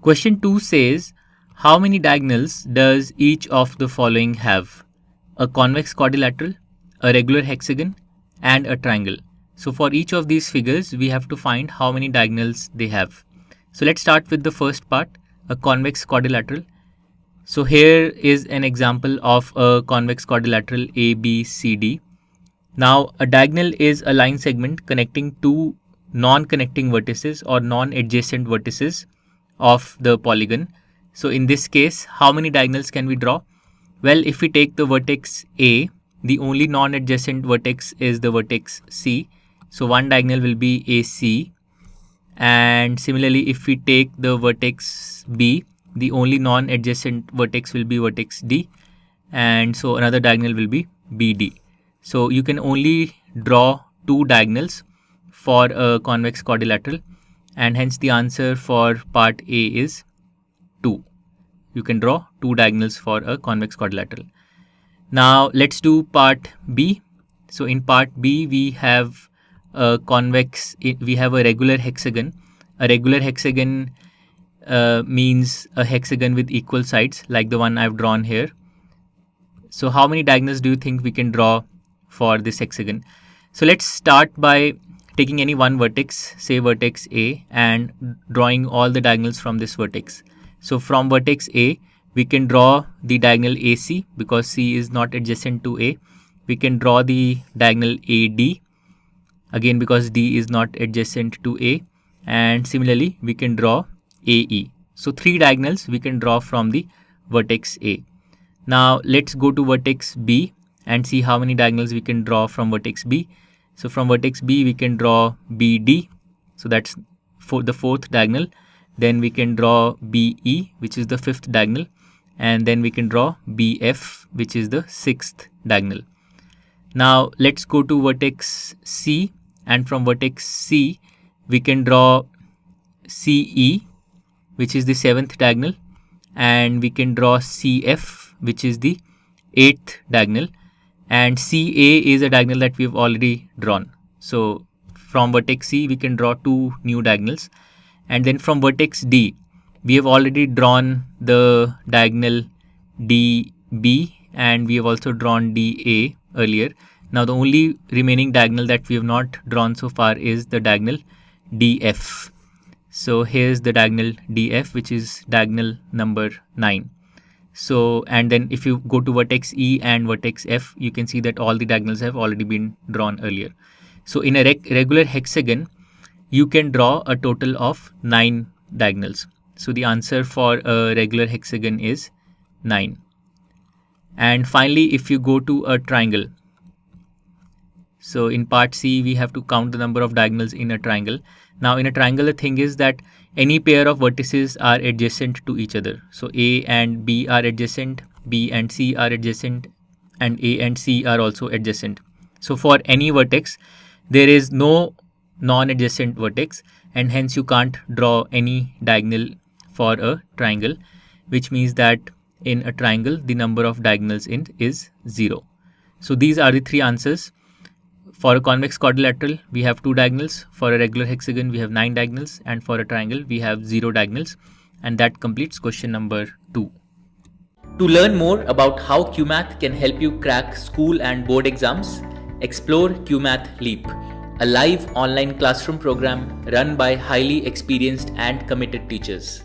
Question 2 says, how many diagonals does each of the following have? A convex quadrilateral, a regular hexagon, and a triangle. So for each of these figures, we have to find how many diagonals they have. So let's start with the first part, a convex quadrilateral. So here is an example of a convex quadrilateral ABCD. Now a diagonal is a line segment connecting two non-connecting vertices or non-adjacent vertices of the polygon. So in this case, how many diagonals can we draw? Well, if we take the vertex A, the only non-adjacent vertex is the vertex C. So one diagonal will be AC. And similarly, if we take the vertex B, the only non-adjacent vertex will be vertex D. And so another diagonal will be BD. So you can only draw two diagonals for a convex quadrilateral, and hence the answer for part A is 2. You can draw two diagonals for a convex quadrilateral. Now let's do part B. So in part B, we have a regular hexagon. A regular hexagon means a hexagon with equal sides, like the one I've drawn here. So how many diagonals do you think we can draw for this hexagon? So let's start by taking any one vertex, say vertex A, and drawing all the diagonals from this vertex. So from vertex A, we can draw the diagonal AC because C is not adjacent to A. We can draw the diagonal AD, again because D is not adjacent to A. And similarly, we can draw AE. So three diagonals we can draw from the vertex A. Now let's go to vertex B and see how many diagonals we can draw from vertex B. So from vertex B, we can draw BD. So that's for the fourth diagonal. Then we can draw BE, which is the fifth diagonal. And then we can draw BF, which is the sixth diagonal. Now let's go to vertex C, and from vertex C, we can draw CE, which is the seventh diagonal, and we can draw CF, which is the eighth diagonal, and CA is a diagonal that we've already drawn. So from vertex C, we can draw two new diagonals, and then from vertex D, we have already drawn the diagonal DB, and we have also drawn DA earlier. Now the only remaining diagonal that we have not drawn so far is the diagonal DF. So here's the diagonal DF, which is diagonal number 9. So, and then if you go to vertex E and vertex F, you can see that all the diagonals have already been drawn earlier. So in a regular hexagon, you can draw a total of 9 diagonals. So the answer for a regular hexagon is 9. And finally, if you go to a triangle, so in part C, we have to count the number of diagonals in a triangle. Now in a triangle, the thing is that any pair of vertices are adjacent to each other. So A and B are adjacent, B and C are adjacent, and A and C are also adjacent. So for any vertex, there is no non-adjacent vertex, and hence you can't draw any diagonal for a triangle, which means that in a triangle, the number of diagonals in is 0. So these are the three answers. For a convex quadrilateral, we have 2 diagonals. For a regular hexagon, we have 9 diagonals. And for a triangle, we have 0 diagonals. And that completes question number 2. To learn more about how QMath can help you crack school and board exams, explore QMath Leap, a live online classroom program run by highly experienced and committed teachers.